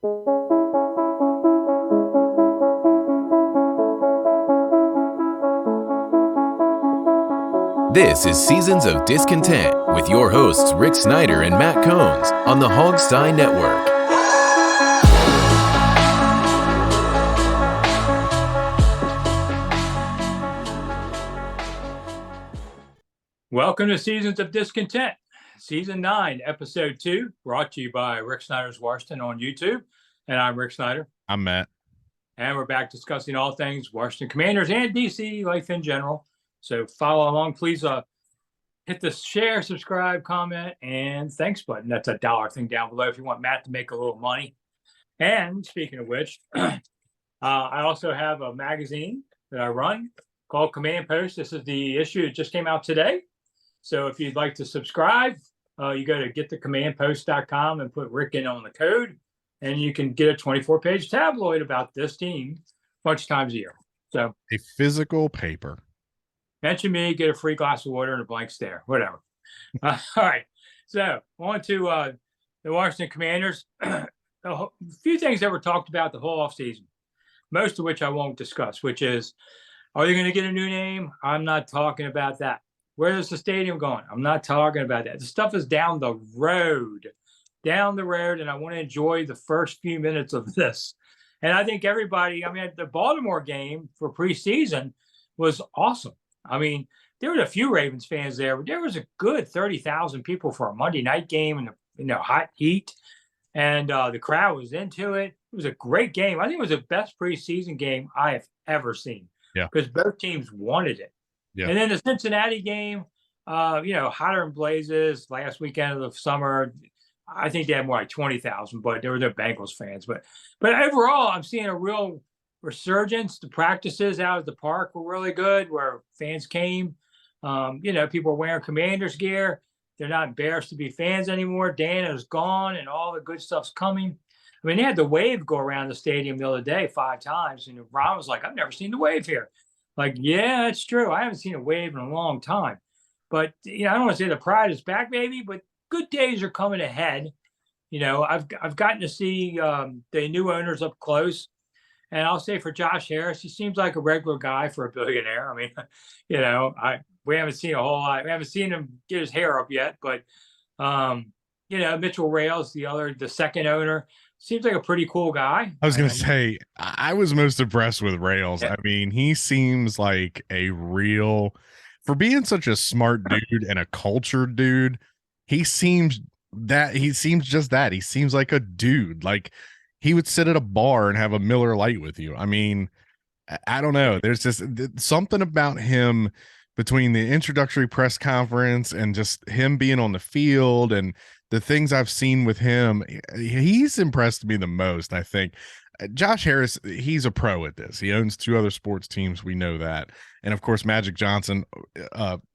This is Seasons of Discontent with your hosts Rick Snyder and Matt Combs on the Hogstein Network. Welcome to Seasons of Discontent, Season 9, Episode 2, brought to you by Rick Snyder's Washington on YouTube. And I'm Rick Snyder. I'm Matt. And we're back discussing all things Washington Commanders and DC life in general. So follow along. Please hit the share, subscribe, comment, and thanks button. That's a $1 thing down below if you want Matt to make a little money. And speaking of which, I also have a magazine that I run called Command Post. This is the issue that just came out today. So if you'd like to subscribe, you go to getthecommandpost.com and put Rick in on the code, and you can get a 24-page tabloid about this team a bunch of times a year. So a physical paper. Mention me, get a free glass of water and a blank stare, whatever. All right. So on to the Washington Commanders. A few things that were talked about the whole offseason, most of which I won't discuss, which is, are they going to get a new name? I'm not talking about that. Where is the stadium going? I'm not talking about that. The stuff is down the road, and I want to enjoy the first few minutes of this. And I think everybody, the Baltimore game for preseason was awesome. I mean, there were a few Ravens fans there, but there was a good 30,000 people for a Monday night game in the hot heat. And the crowd was into it. It was a great game. I think it was the best preseason game I have ever seen. Yeah. Because both teams wanted it. Yeah. And then the Cincinnati game, hotter than blazes last weekend of the summer. I think they had more like 20,000, but they were their Bengals fans. But overall, I'm seeing a real resurgence. The practices out at the park were really good, where fans came. People are wearing Commanders gear. They're not embarrassed to be fans anymore. Dan is gone, and all the good stuff's coming. I mean, they had the wave go around the stadium the other day 5 times, and Ron was like, "I've never seen the wave here." Like, yeah, that's true. I haven't seen a wave in a long time. But, I don't want to say the pride is back, baby, but good days are coming ahead. I've gotten to see the new owners up close. And I'll say for Josh Harris, he seems like a regular guy for a billionaire. I mean, we haven't seen a whole lot. We haven't seen him get his hair up yet. But, Mitchell Rales, the second owner, seems like a pretty cool guy. I was going to say, I was most impressed with Rales. Yeah. I mean, he seems like a real, for being such a smart dude and a cultured dude, he seems just that. He seems like a dude. Like, he would sit at a bar and have a Miller Lite with you. I mean, I don't know. There's just something about him between the introductory press conference and just him being on the field and the things I've seen with him. He's impressed me the most, I think. Josh Harris, he's a pro at this. He owns 2 other sports teams. We know that. And of course, Magic Johnson,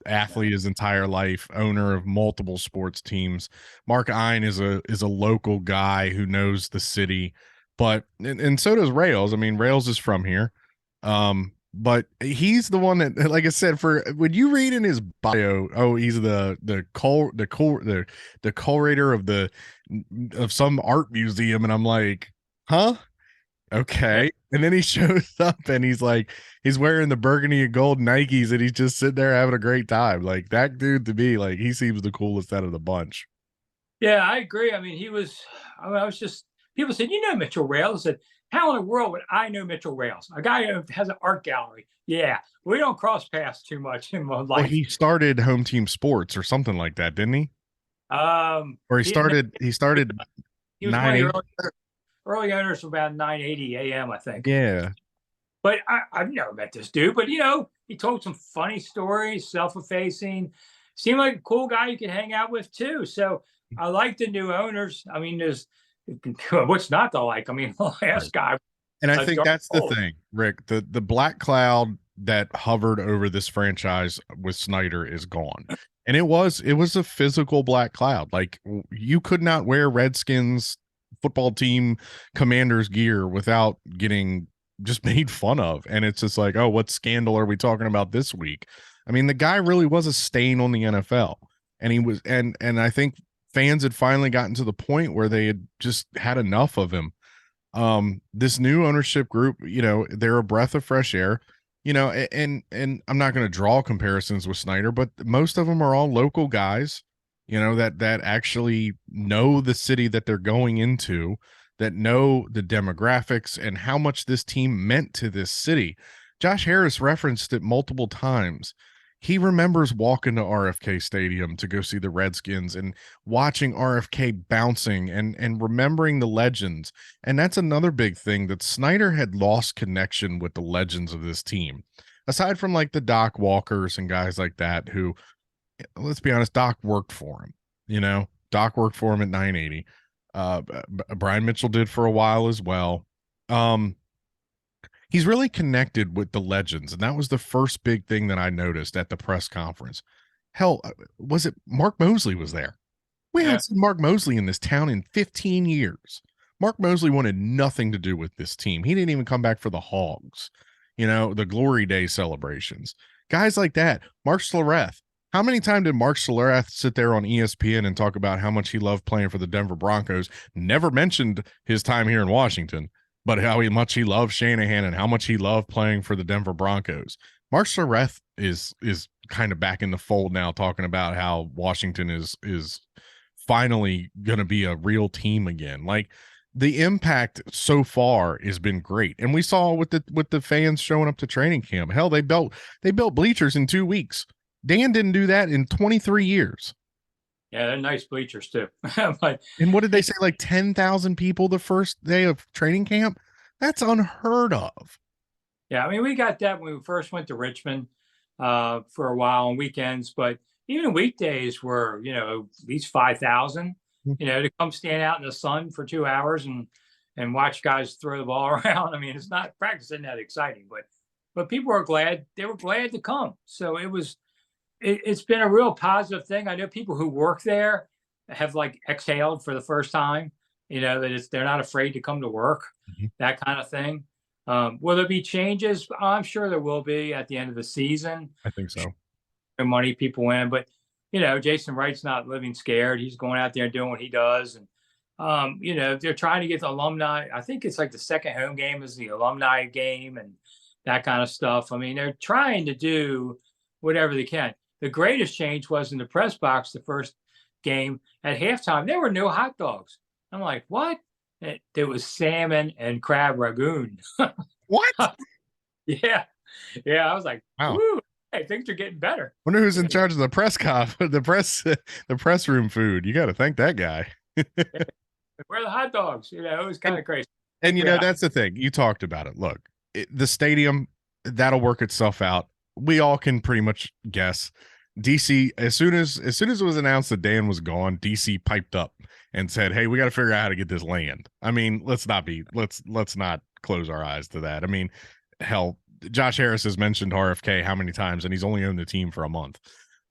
athlete his entire life, owner of multiple sports teams. Mark Ein is a local guy who knows the city, but and so does Rails. I mean, Rails is from here. But he's the one that, like I said, for when you read in his bio, he's the curator of some art museum, and I'm like, huh? Okay. And then he shows up and he's wearing the burgundy and gold Nikes and he's just sitting there having a great time. Like, that dude, to me, like, he seems the coolest out of the bunch. Yeah, I agree. I mean, people said, Mitchell Rales. I said, how in the world would I know Mitchell Rales? A guy who has an art gallery. Yeah, we don't cross paths too much in my life. Well, he started Home Team Sports or something like that, didn't he? Or he started he was one of the early owners of about 980 AM, I think. Yeah. But I've never met this dude. But, he told some funny stories, self-effacing. Seemed like a cool guy you could hang out with, too. So I like the new owners. I mean, there's what's not to like? I mean, last guy. And I think that's the thing, Rick. The black cloud that hovered over this franchise with Snyder is gone. And it was a physical black cloud. Like, you could not wear Redskins football team Commanders gear without getting just made fun of. And it's just like, oh, what scandal are we talking about this week? I mean, the guy really was a stain on the NFL. And he was, and I think fans had finally gotten to the point where they had just had enough of him. This new ownership group, they're a breath of fresh air, and I'm not going to draw comparisons with Snyder, but most of them are all local guys, that actually know the city that they're going into, that know the demographics and how much this team meant to this city. Josh Harris referenced it multiple times. He remembers walking to RFK Stadium to go see the Redskins and watching RFK bouncing and remembering the legends. And that's another big thing, that Snyder had lost connection with the legends of this team. Aside from like the Doc Walkers and guys like that, who, let's be honest, Doc worked for him. Doc worked for him at 980. Brian Mitchell did for a while as well. He's really connected with the legends, and that was the first big thing that I noticed at the press conference. Hell, was it Mark Mosley was there? We haven't seen Mark Mosley in this town in 15 years. Mark Mosley wanted nothing to do with this team. He didn't even come back for the Hogs, the Glory Day celebrations. Guys like that. Mark Schlereth. How many times did Mark Schlereth sit there on ESPN and talk about how much he loved playing for the Denver Broncos? Never mentioned his time here in Washington, but how much he loved Shanahan and how much he loved playing for the Denver Broncos. Mark Schlereth is kind of back in the fold now, talking about how Washington is finally going to be a real team again. Like, the impact so far has been great, and we saw with the fans showing up to training camp. Hell, they built bleachers in 2 weeks. Dan didn't do that in 23 years. Yeah, they're nice bleachers too. And what did they say? Like 10,000 people the first day of training camp? That's unheard of. Yeah, I mean, we got that when we first went to Richmond for a while on weekends, but even weekdays were, at least 5,000, to come stand out in the sun for 2 hours and watch guys throw the ball around. I mean, it's not, practice isn't that exciting, but people were glad. They were glad to come. So it's been a real positive thing. I know people who work there have like exhaled for the first time, that they're not afraid to come to work, that kind of thing. Will there be changes? I'm sure there will be at the end of the season. I think so. Money people in, but Jason Wright's not living scared. He's going out there and doing what he does. And they're trying to get the alumni. I think it's like the second home game is the alumni game and that kind of stuff. I mean, they're trying to do whatever they can. The greatest change was in the press box, the first game at halftime. There were no hot dogs. I'm like, what? There was salmon and crab ragoon. What? Yeah. I was like, wow. Woo, hey, things are getting better. Wonder who's in charge of the the press room food. You got to thank that guy. Where are the hot dogs? It was kind of crazy. And that's the thing. You talked about it. Look, the stadium, that'll work itself out. We all can pretty much guess. DC, as soon as it was announced that Dan was gone, DC piped up and said, "Hey, we got to figure out how to get this land." I mean, let's not close our eyes to that. I mean, hell, Josh Harris has mentioned RFK how many times, and he's only owned the team for a month.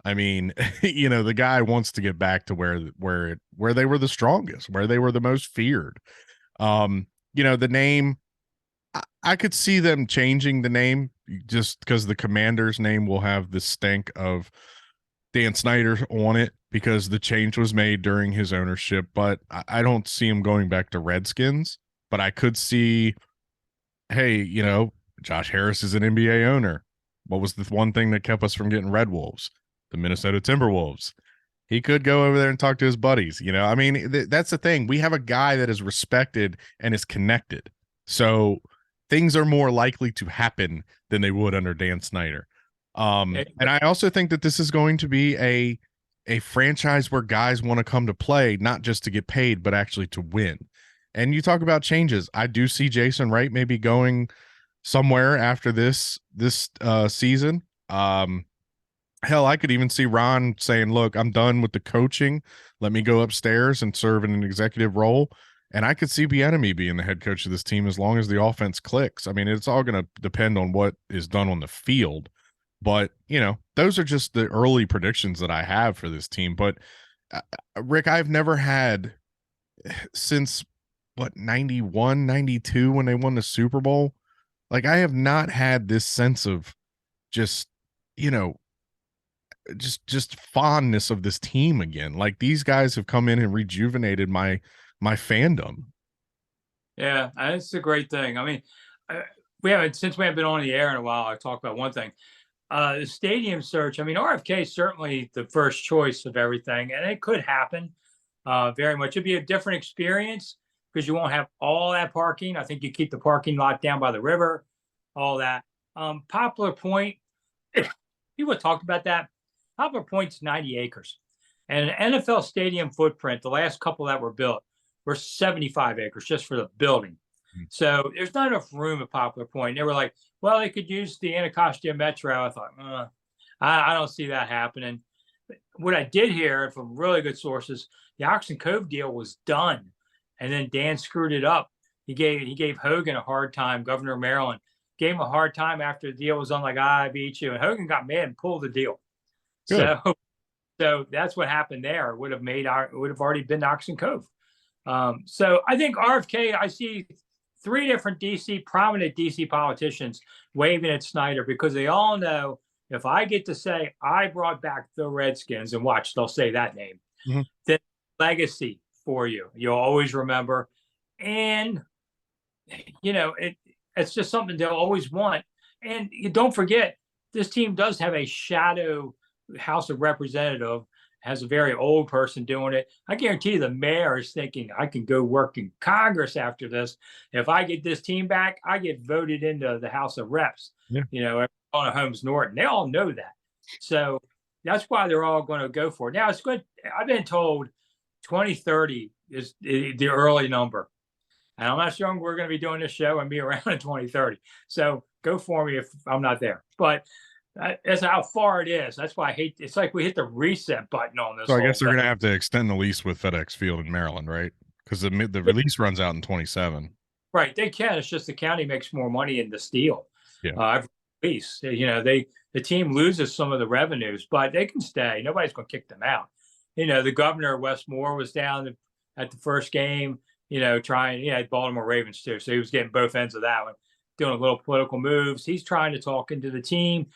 I mean, the guy wants to get back to where they were the strongest, where they were the most feared. The name, I could see them changing the name just because the Commander's name will have the stank of Dan Snyder on it because the change was made during his ownership, but I don't see him going back to Redskins. But I could see, hey, Josh Harris is an NBA owner. What was the one thing that kept us from getting Red Wolves? The Minnesota Timberwolves. He could go over there and talk to his buddies. I mean, that's the thing. We have a guy that is respected and is connected. So things are more likely to happen than they would under Dan Snyder. And I also think that this is going to be a franchise where guys want to come to play, not just to get paid, but actually to win. And you talk about changes. I do see Jason Wright maybe going somewhere after this season. Hell, I could even see Ron saying, "Look, I'm done with the coaching. Let me go upstairs and serve in an executive role." And I could see Bieniemy being the head coach of this team as long as the offense clicks. I mean, it's all going to depend on what is done on the field. But, those are just the early predictions that I have for this team. But, Rick, I've never had since, 91, 92 when they won the Super Bowl. Like, I have not had this sense of just fondness of this team again. Like, these guys have come in and rejuvenated my fandom. Yeah, it's a great thing. I mean, we haven't since we haven't been on the air in a while. I talked about one thing. The stadium search. I mean, RFK is certainly the first choice of everything, and it could happen. Very much. It'd be a different experience because you won't have all that parking. I think you keep the parking lot down by the river, all that. Poplar Point. People have talked about that. Poplar Point's 90 acres, and an NFL stadium footprint. The last couple that were built were 75 acres just for the building. So there's not enough room at Poplar Point. They were like, well, they could use the Anacostia Metro. I thought, I don't see that happening. What I did hear from really good sources, the Oxen Cove deal was done, and then Dan screwed it up. He gave Hogan a hard time. Governor of Maryland gave him a hard time after the deal was on. Like, I beat you, and Hogan got mad and pulled the deal. Good. So that's what happened there. It would have already been Oxen Cove. So I think RFK. I see 3 different prominent DC politicians waving at Snyder because they all know if I get to say I brought back the Redskins, and watch, they'll say that name, then legacy for you. You'll always remember. And, it's just something they'll always want. And you don't forget, this team does have a shadow House of Representative, has a very old person doing it. I guarantee you the mayor is thinking, I can go work in Congress after this. If I get this team back, I get voted into the House of Reps. Yeah. On Holmes Norton. They all know that. So that's why they're all going to go for it. Now, it's good. I've been told 2030 is the early number. And I'm not sure we're going to be doing this show and be around in 2030. So go for me if I'm not there. But that's how far it is. That's why I hate. It's like we hit the reset button on this. So I guess they're going to have to extend the lease with FedEx Field in Maryland, right? Because the lease runs out in 27. Right, they can. It's just the county makes more money in the steel. Yeah, lease. The team loses some of the revenues, but they can stay. Nobody's going to kick them out. The governor of West Moore was down at the first game. Trying. Baltimore Ravens too, so he was getting both ends of that one, doing a little political moves. He's trying to talk into the team.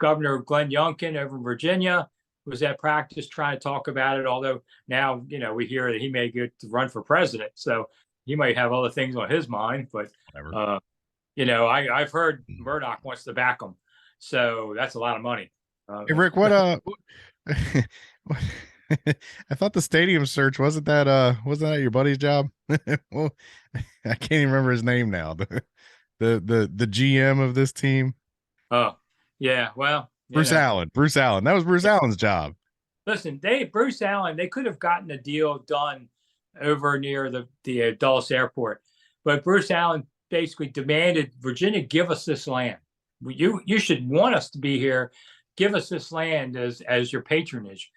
Governor Glenn Youngkin over in Virginia was at practice trying to talk about it. Although now, we hear that he may get to run for president. So he might have other things on his mind. But, I've heard Murdoch wants to back him. So that's a lot of money. Hey, Rick, what I thought the stadium search, wasn't that your buddy's job? Well, I can't even remember his name now. The GM of this team. Oh, yeah, well, Bruce Allen. That was Bruce Allen's job. Listen, Bruce Allen, they could have gotten a deal done over near the Dulles airport, but Bruce Allen basically demanded, Virginia, give us this land. You should want us to be here. Give us this land as your patronage.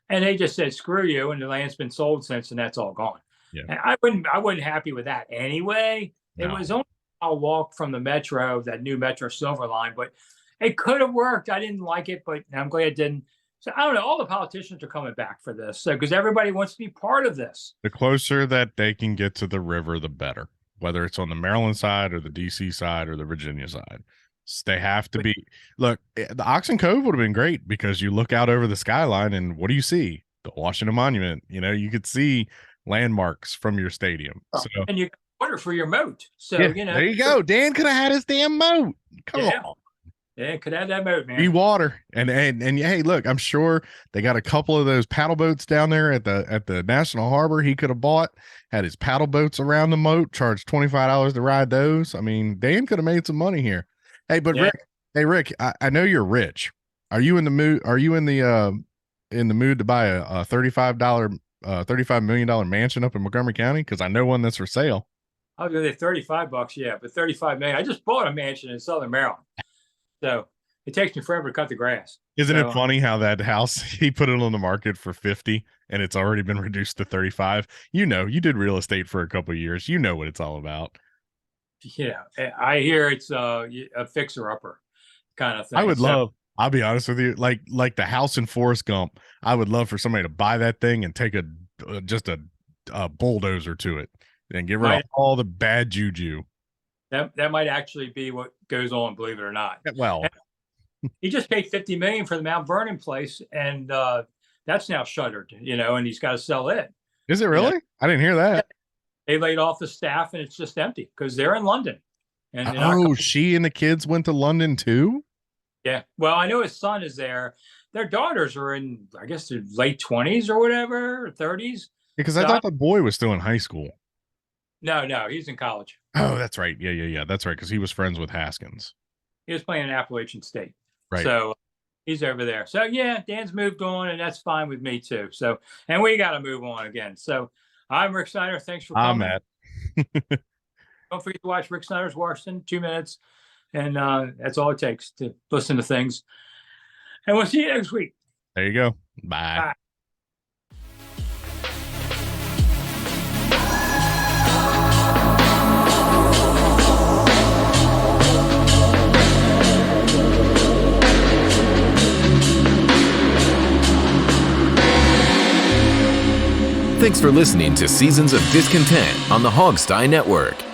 And they just said, screw you, and the land's been sold since, and that's all gone. Yeah. And I wasn't happy with that anyway. No. It was only a walk from the Metro, that new Metro Silver Line, but it could have worked. I didn't like it, but I'm glad it didn't. So I don't know. All the politicians are coming back for this, because everybody wants to be part of this. The closer that they can get to the river, the better. Whether it's on the Maryland side or the DC side or the Virginia side, they have to be. Look, the Oxen Cove would have been great because you look out over the skyline and what do you see? The Washington Monument. You could see landmarks from your stadium. So, and you order for your moat. So there you go. Dan could have had his damn moat. Come on. Yeah, could have that moat, man. Be water. And hey, look, I'm sure they got a couple of those paddle boats down there at the National Harbor he could have bought, had his paddle boats around the moat, charged $25 to ride those. I mean, Dan could have made some money here. Hey, but Rick, I know you're rich. Are you in the mood? Are you in the mood to buy a $35 million mansion up in Montgomery County? Because I know one that's for sale. I was going to say $35, yeah, but $35 million. I just bought a mansion in Southern Maryland. So it takes me forever to cut the grass. Isn't it funny how that house, he put it on the market for 50 and it's already been reduced to 35? You did real estate for a couple of years. You know what it's all about. Yeah. I hear it's a fixer upper kind of thing. I would love, I'll be honest with you, like the house in Forrest Gump. I would love for somebody to buy that thing and take just a bulldozer to it and get rid of all the bad juju. That might actually be what goes on, believe it or not. Well, he just paid $50 million for the Mount Vernon place, and that's now shuttered. And he's got to sell it. Is it really? I didn't hear that. They laid off the staff, and it's just empty because they're in London. And she and the kids went to London too? Yeah. Well, I know his son is there. Their daughters are in, I guess, their late 20s or whatever, or 30s. Because I thought the boy was still in high school. No, he's in college. Oh, that's right. Yeah. That's right, because he was friends with Haskins. He was playing at Appalachian State. Right. So he's over there. So, yeah, Dan's moved on, and that's fine with me, too. So, and we got to move on again. So, I'm Rick Snyder. Thanks for coming. I'm Matt. Don't forget to watch Rick Snyder's Washington, 2 minutes. And that's all it takes to listen to things. And we'll see you next week. There you go. Bye. Thanks for listening to Seasons of Discontent on the Hogstye Network.